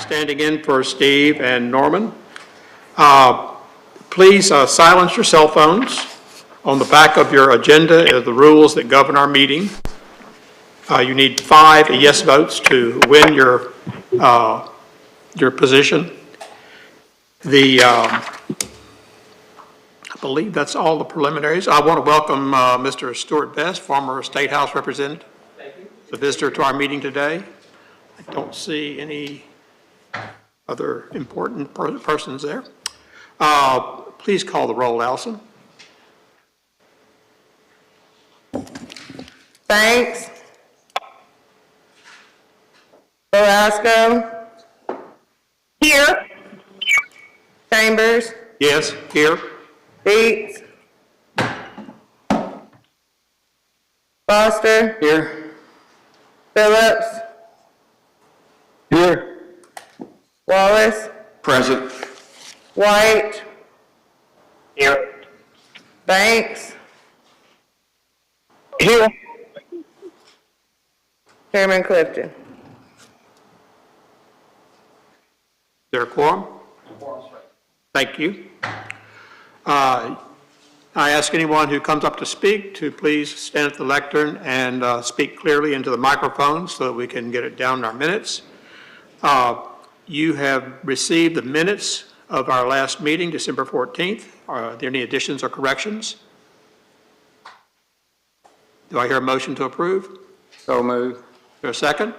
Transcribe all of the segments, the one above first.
standing in for Steve and Norman. Please silence your cell phones. On the back of your agenda are the rules that govern our meeting. You need 5 yes votes to win your position. I believe that's all the preliminaries. I want to welcome Mr. Stuart Best, former State House Representative, the visitor to our meeting today. I don't see any other important persons there. Please call the roll, Allison. Banks. Velasco. Here. Chambers. Yes, here. Beats. Foster. Here. Phillips. Here. Wallace. Present. White. Here. Banks. Here. Chairman Clifton. Is there a quorum? Thank you. I ask anyone who comes up to speak to please stand at the lectern and speak clearly into the microphone so that we can get it down in our minutes. You have received the minutes of our last meeting, December 14th. Are there any additions or corrections? Do I hear a motion to approve? So moved. Is there a second?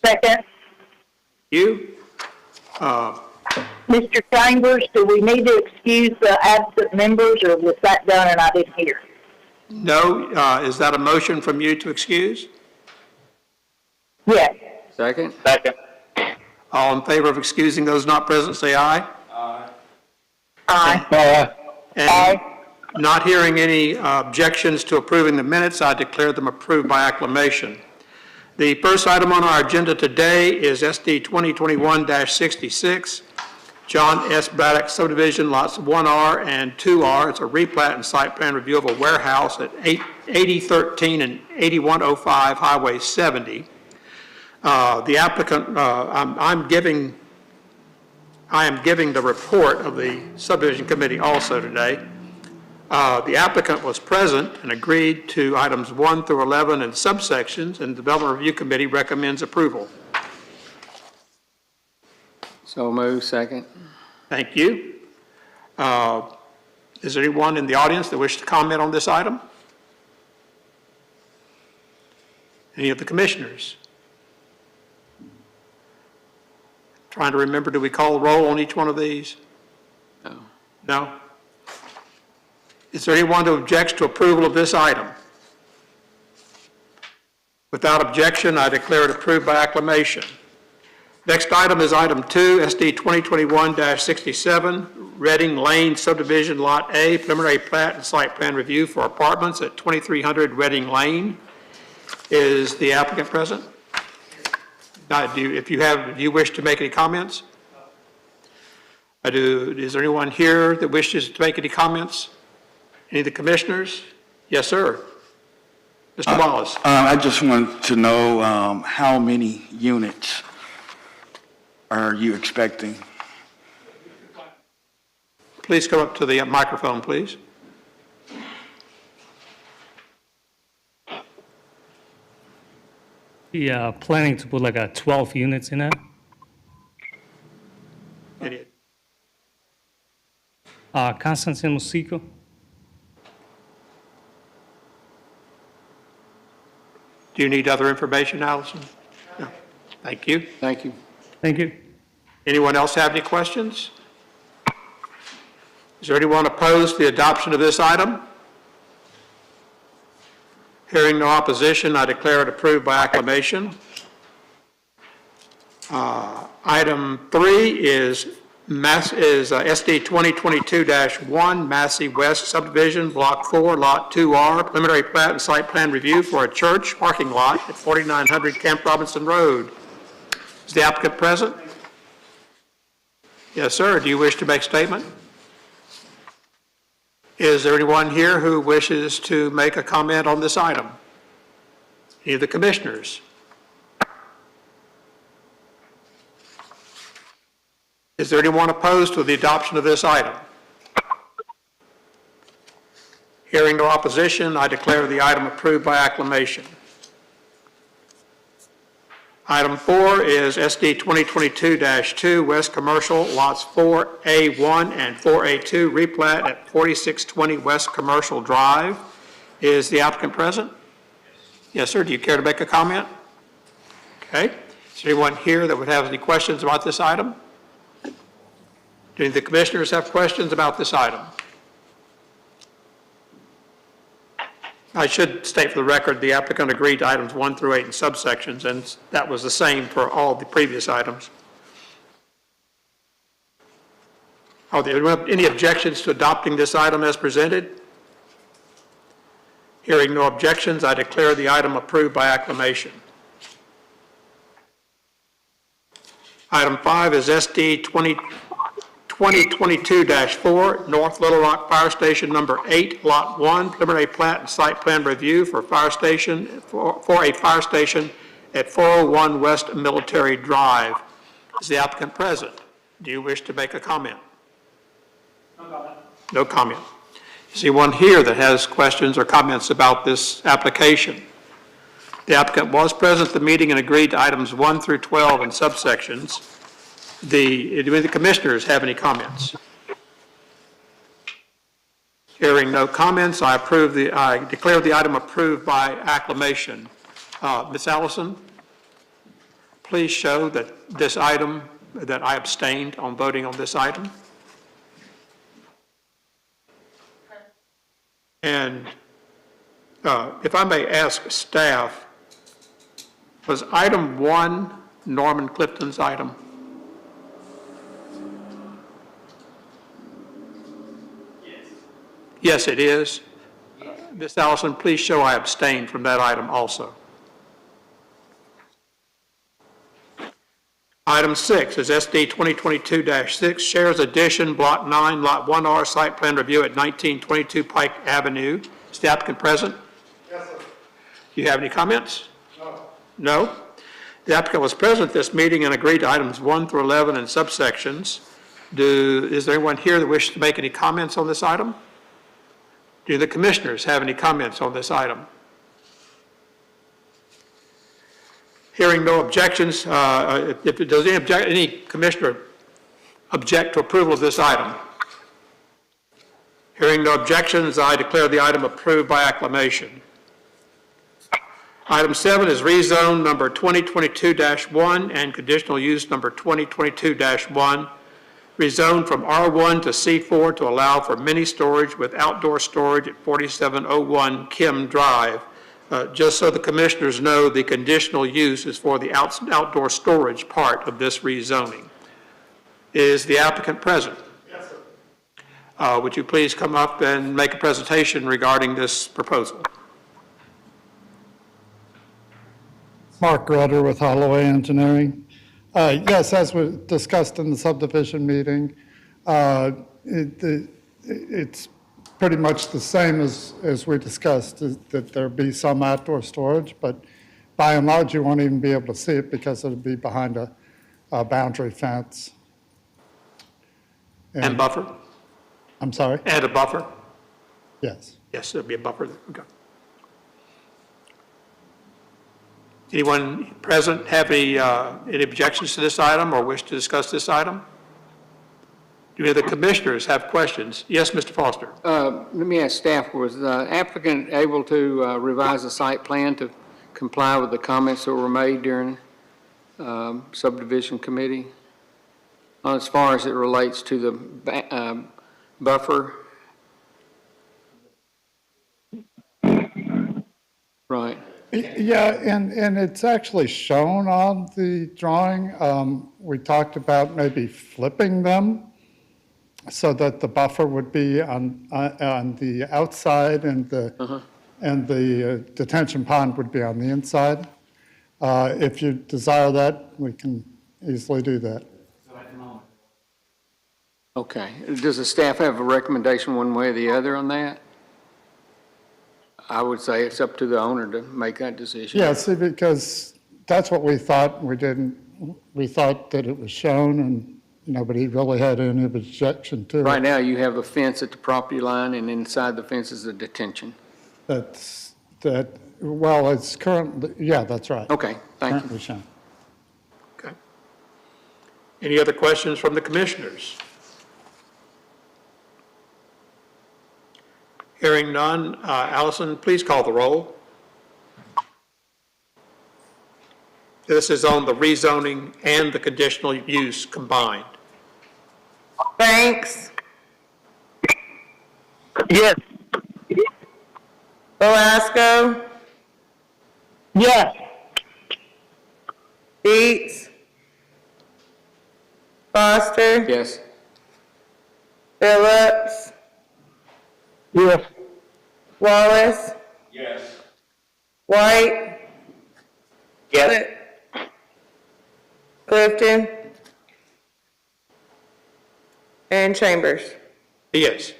Second. You? Mr. Chambers, do we need to excuse the absent members, or was that done and I didn't hear? No. Is that a motion from you to excuse? Yes. Second. Second. All in favor of excusing those not present, say aye. Aye. And Aye. not hearing any objections to approving the minutes, I declare them approved by acclamation. The first item on our agenda today is SD 2021-66, John S. Braddock Subdivision, lots 1R and 2R. It's a replat and site plan review of a warehouse at 8013 and 8105 Highway 70. The applicant, I am giving the report of the subdivision committee also today. The applicant was present and agreed to items 1 through 11 and subsections, and the Development Review Committee recommends approval. So moved. Second. Thank you. Is there anyone in the audience that wishes to comment on this item? Any of the commissioners? Trying to remember, do we call the roll on each one of these? No. No? Is there anyone who objects to approval of this item? Without objection, I declare it approved by acclamation. Next item is item 2, SD 2021-67, Reading Lane Subdivision Lot A, preliminary plat and site plan review for apartments at 2300 Reading Lane. Is the applicant present? If you wish to make any comments? Is there anyone here that wishes to make any comments? Any of the commissioners? Yes, sir. Mr. Wallace. I just want to know how many units are you expecting? Please come up to the microphone, please. Yeah, planning to put like 12 units in it. Constantine Musico. Do you need other information, Allison? No. Thank you. Thank you. Thank you. Anyone else have any questions? Is there anyone opposed to the adoption of this item? Hearing no opposition, I declare it approved by acclamation. Item 3 is SD 2022-1, Massey West Subdivision, Block 4, Lot 2R, preliminary plat and site plan review for a church parking lot at 4900 Camp Robinson Road. Is the applicant present? Yes, sir. Do you wish to make a statement? Is there anyone here who wishes to make a comment on this item? Any of the commissioners? Is there anyone opposed to the adoption of this item? Hearing no opposition, I declare the item approved by acclamation. Item 4 is SD 2022-2, West Commercial, lots 4A1 and 4A2, replat at 4620 West Commercial Drive. Is the applicant present? Yes, sir. Do you care to make a comment? Okay. Is there anyone here that would have any questions about this item? Do any of the commissioners have questions about this item? I should state for the record, the applicant agreed to items 1 through 8 in subsections, and that was the same for all the previous items. Are there any objections to adopting this item as presented? Hearing no objections, I declare the item approved by acclamation. Item 5 is SD 2022-4, North Little Rock Fire Station Number 8, Lot 1, preliminary plat and site plan review for a fire station at 401 West Military Drive. Is the applicant present? Do you wish to make a comment? No comment. No comment. Is anyone here that has questions or comments about this application? The applicant was present at the meeting and agreed to items 1 through 12 in subsections. Do any of the commissioners have any comments? Hearing no comments, I declare the item approved by acclamation. Ms. Allison, please show that this item, that I abstained on voting on this item. And if I may ask staff, was item 1 Norman Clifton's item? Yes, it is. Ms. Allison, please show I abstained from that item also. Item 6 is SD 2022-6, Shares Addition, Block 9, Lot 1R, Site Plan Review at 1922 Pike Avenue. Is the applicant present? Yes, sir. Do you have any comments? No. No? The applicant was present at this meeting and agreed to items 1 through 11 in subsections. Is there anyone here that wishes to make any comments on this item? Do the commissioners have any comments on this item? Hearing no objections, does any commissioner object to approval of this item? Hearing no objections, I declare the item approved by acclamation. Item 7 is rezone number 2022-1 and conditional use number 2022-1. Rezoned from R1 to C4 to allow for mini storage with outdoor storage at 4701 Kim Drive. Just so the commissioners know, the conditional use is for the outdoor storage part of this rezoning. Is the applicant present? Yes, sir. Would you please come up and make a presentation regarding this proposal? Mark Grutter with Holloway Engineering. Yes, as we discussed in the subdivision meeting, it's pretty much the same as we discussed, that there be some outdoor storage, but by and large, you won't even be able to see it because it'll be behind a boundary fence. And buffer? I'm sorry? And a buffer? Yes. Yes, there'll be a buffer. Okay. Anyone present have any objections to this item or wish to discuss this item? Do any of the commissioners have questions? Yes, Mr. Foster. Let me ask staff, was the applicant able to revise the site plan to comply with the comments that were made during subdivision committee? As far as it relates to the buffer? Right. Yeah, and it's actually shown on the drawing. We talked about maybe flipping them so that the buffer would be on the outside and the detention pond would be on the inside. If you desire that, we can easily do that. Okay. Does the staff have a recommendation one way or the other on that? I would say it's up to the owner to make that decision. Yeah, see, because that's what we thought. We thought that it was shown, nobody really had any objection to it. Right now, you have a fence at the property line, and inside the fence is a detention. Well, it's currently, yeah, that's right. Okay, thank you. Currently shown. Okay. Any other questions from the commissioners? Hearing none, Allison, please call the roll. This is on the rezoning and the conditional use combined. Banks, Yes. Belasco, Yes. Dietz, Foster, Yes, Phillips, Yes. Wallace, Yes. White, Yes. Clifton, and Chambers. Yes.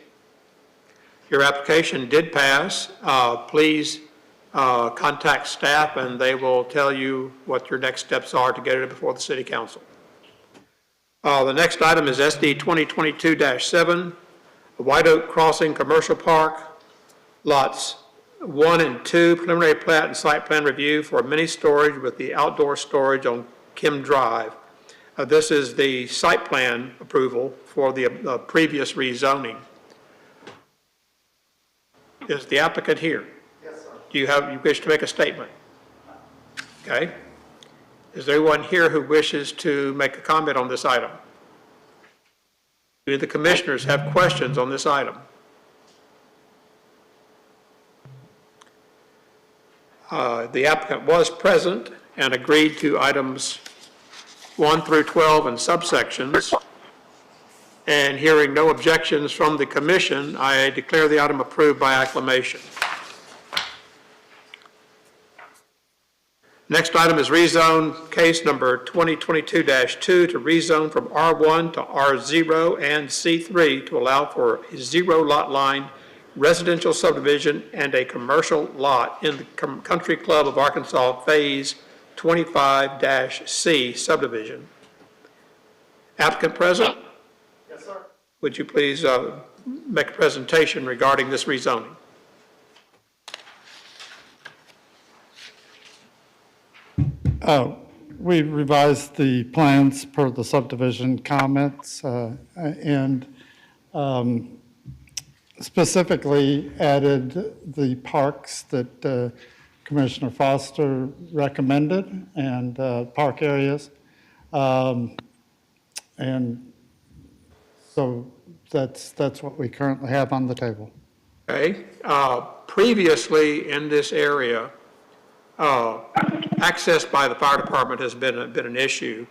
Your application did pass. Please contact staff, and they will tell you what your next steps are to get it before the city council. The next item is SD 2022-7, White Oak Crossing Commercial Park, lots 1 and 2, preliminary plat and site plan review for mini storage with the outdoor storage on Kim Drive. This is the site plan approval for the previous rezoning. Is the applicant here? Yes, sir. Do you wish to make a statement? Okay. Is there anyone here who wishes to make a comment on this item? Do the commissioners have questions on this item? The applicant was present and agreed to items 1 through 12 and subsections. And hearing no objections from the commission, I declare the item approved by acclamation. Next item is rezone case number 2022-2 to rezone from R1 to R0 and C3 to allow for a zero lot line residential subdivision and a commercial lot in the Country Club of Arkansas Phase 25-C subdivision. Applicant present? Yes, sir. Would you please make a presentation regarding this rezoning? We revised the plans per the subdivision comments and specifically added the parks that Commissioner Foster recommended and park areas. And so that's what we currently have on the table. Okay. Previously in this area, access by the fire department has been an issue.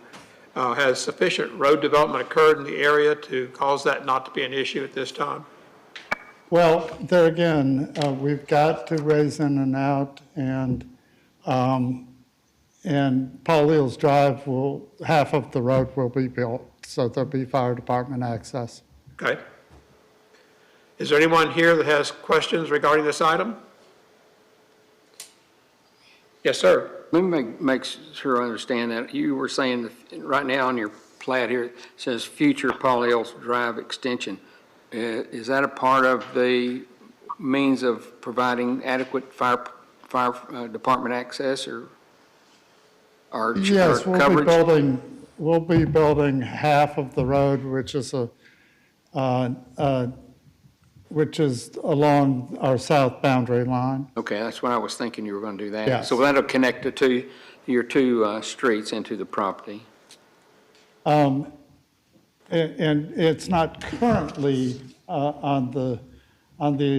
Has sufficient road development occurred in the area to cause that not to be an issue at this time? Well, there again, we've got to raise in and out, and Paul Leal's Drive half of the road will be built, so there'll be fire department access. Okay. Is there anyone here that has questions regarding this item? Yes, sir. let me make sure I understand that. You were saying that right now on your plat here, it says future Paul Leal's Drive extension. Is that a part of the means of providing adequate fire department access or Yes, coverage? we'll be building half of the road, which is along our south boundary line. Okay, that's what I was thinking you were going to do that. Yes. So that'll connect your two streets into the property. And it's not currently on the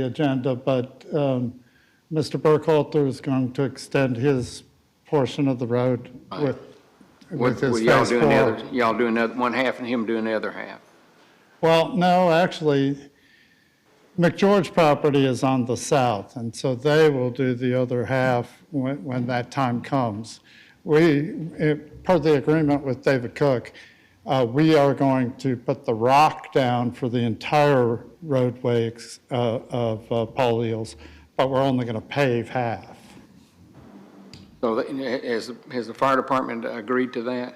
agenda, but Mr. Burkhalter is going to extend his portion of the road with his y'all phase doing four. y'all doing one half and him doing the other half? Well, no, actually, McGeorge property is on the south, and so they will do the other half when that time comes. Per the agreement with David Cook, we are going to put the rock down for the entire roadway of Paul Leal's, but we're only going to pave half. So has the fire department agreed to that?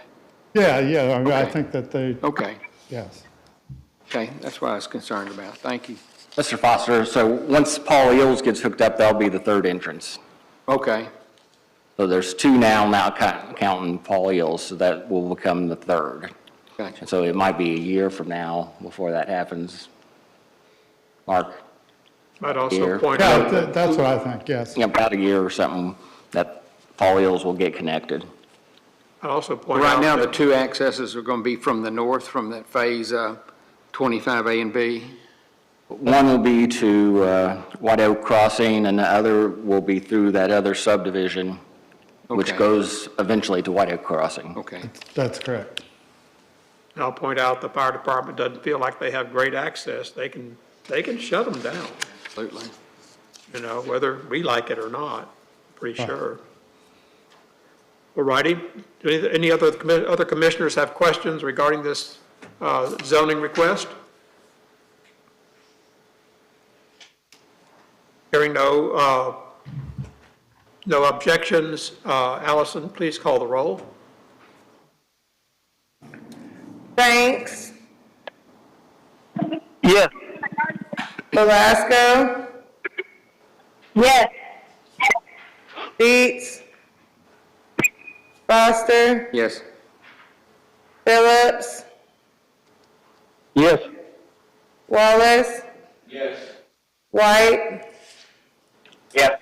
Yeah, I mean, I Okay. think that they, Okay, yes. Okay, that's what I was concerned about. Thank you. Mr. Foster, so once Paul Eels gets hooked up, that'll be the third entrance. Okay, So there's two now counting Paul Eels, so that will become the third. gotcha. And so it might be a year from now before that happens. Mark? Might also Here. point Yeah, out, that's what I think, yes. Yeah, about a year or something that Paul Eels will get connected. I'd also point out. Right now, the that- two accesses are going to be from the north, from that phase 25A and B. One will be to White Oak Crossing, and the other will be through that other subdivision, which Okay. goes eventually to White Oak Crossing. Okay, That's correct. And I'll point out the fire department doesn't feel like they have great access. They can shut them down, absolutely. you know, whether we like it or not, pretty sure. All righty. Do any other commissioners have questions regarding this zoning request? Hearing no objections, Allison, please call the roll. Banks, Yes. Belasco, Yes. Dietz, Foster, Yes, Phillips, Yes. Wallace. White, Yes.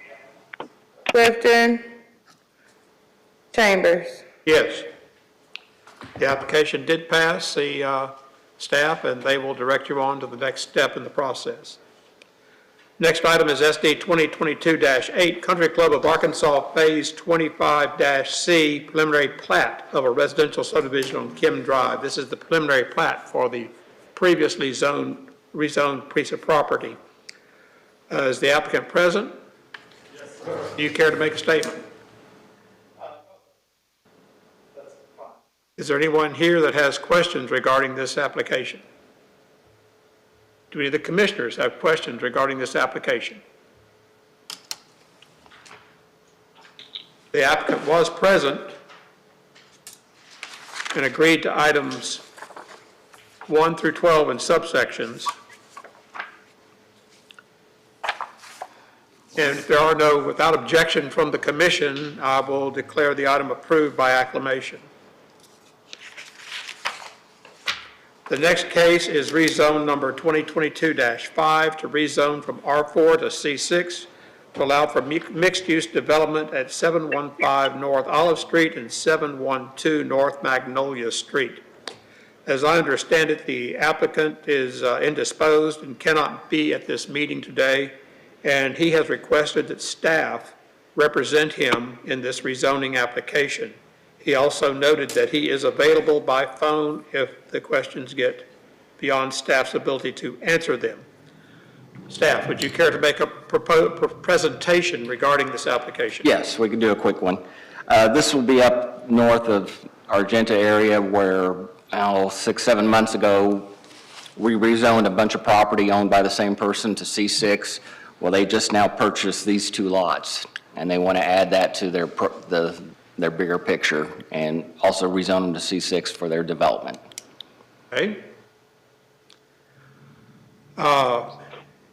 Clifton, Chambers. Yes. The application did pass the staff, and they will direct you on to the next step in the process. Next item is SD 2022-8, Country Club of Arkansas Phase 25-C, preliminary plat of a residential subdivision on Kim Drive. This is the preliminary plat for the previously rezoned piece of property. Is the applicant present? Yes, sir. Do you care to make a statement? Is there anyone here that has questions regarding this application? Do any of the commissioners have questions regarding this application? The applicant was present and agreed to items 1 through 12 in subsections. And if there are no, without objection from the commission, I will declare the item approved by acclamation. The next case is rezone number 2022-5 to rezone from R4 to C6 to allow for mixed-use development at 715 North Olive Street and 712 North Magnolia Street. As I understand it, the applicant is indisposed and cannot be at this meeting today, and he has requested that staff represent him in this rezoning application. He also noted that he is available by phone if the questions get beyond staff's ability to answer them. Staff, would you care to make a presentation regarding this application? Yes, we can do a quick one. This will be up north of Argenta area where, 6, 7 months ago, we rezoned a bunch of property owned by the same person to C6. Well, they just now purchased these two lots, and they want to add that to their bigger picture and also rezone them to C6 for their development. Okay.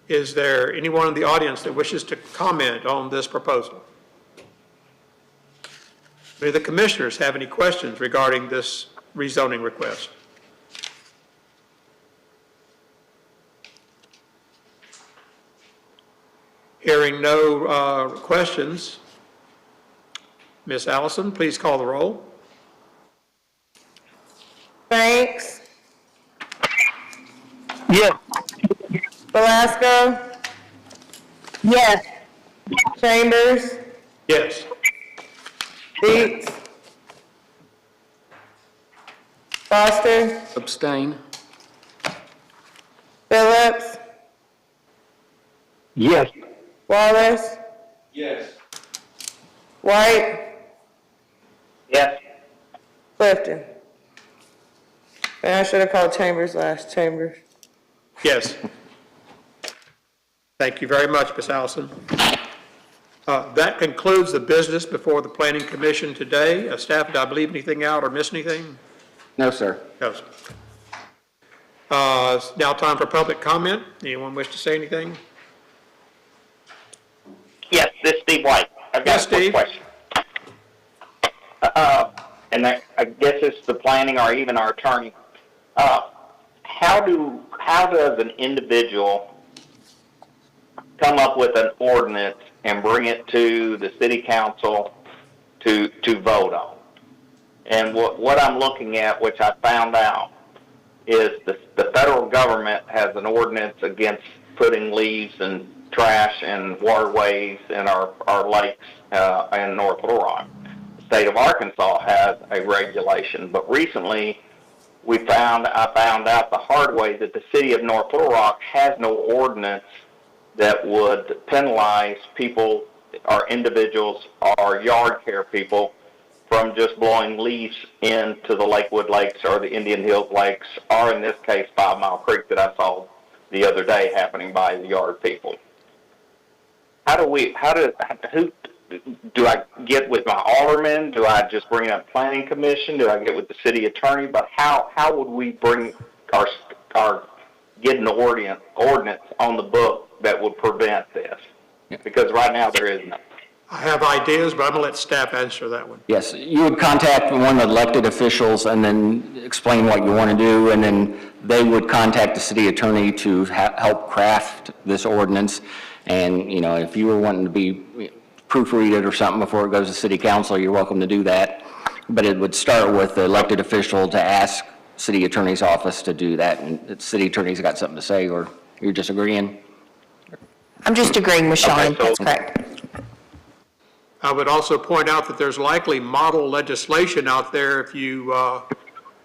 Is there anyone in the audience that wishes to comment on this proposal? Do the commissioners have any questions regarding this rezoning request? Hearing no questions, Ms. Allison, please call the roll. Banks, Yes. Belasco, Yes. Chambers, Yes. Dietz, Foster, abstain. Phillips, Yes. Wallace. Yes. White, Yes. Clifton. And I should have called Chambers last, Chambers. Yes. Thank you very much, Ms. Allison. That concludes the business before the Planning Commission today. Staff, did I leave anything out or miss anything? No, sir. No, sir. It's now time for public comment. Anyone wish to say anything? Yes, this is Steve White. I've Yes, got a quick Steve. question. And I guess it's the planning or even our attorney. How does an individual come up with an ordinance and bring it to the city council to vote on? And what I'm looking at, which I found out, is the federal government has an ordinance against putting leaves and trash and waterways in our lakes in North Little Rock. The state of Arkansas has a regulation, but recently I found out the hard way that the city of North Little Rock has no ordinance that would penalize people or individuals or yard care people from just blowing leaves into the Lakewood Lakes or the Indian Hills Lakes, or in this case, 5 Mile Creek that I saw the other day happening by the yard people. Who do I get with my alderman? Do I just bring up planning commission? Do I get with the city attorney? But how would we bring get an ordinance on the book that would prevent this? Because right now there is none. I have ideas, but I'm going to let staff answer that one. Yes, you would contact one of the elected officials and then explain what you want to do, and then they would contact the city attorney to help craft this ordinance. And, you know, if you were wanting to be proofread it or something before it goes to city council, you're welcome to do that. But it would start with the elected official to ask city attorney's office to do that, and the city attorney's got something to say, or you're disagreeing. I'm just agreeing with Sean, Okay, so- that's correct. I would also point out that there's likely model legislation out there. If you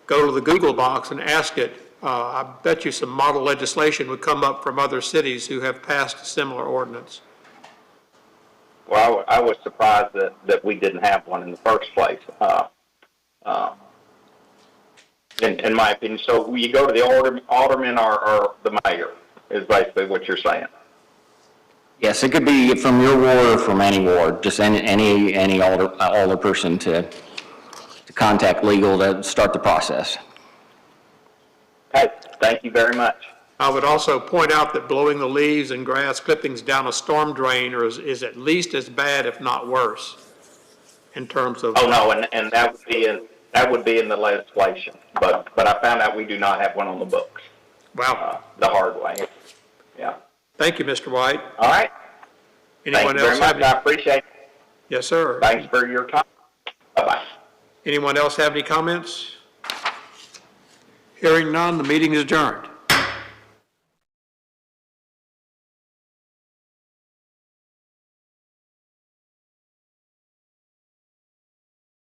go to the Google box and ask it, I bet you some model legislation would come up from other cities who have passed a similar ordinance. Well, I was surprised that we didn't have one in the first place, in my opinion. So you go to the alderman or the mayor is basically what you're saying. Yes, it could be from your ward or from any ward, just any alder person to contact legal to start the process. Okay, thank you very much. I would also point out that blowing the leaves and grass clippings down a storm drain is at least as bad, if not worse, in terms of. Oh, no, and that would be in the legislation, but I found out we do not have one on the books, Wow. the hard way. Yeah. Thank you, Mr. White. All right. Thank Anyone you very else much. have any? I appreciate it. Yes, sir. Thanks for your time. Bye-bye. Anyone else have any comments? Hearing none, the meeting is adjourned.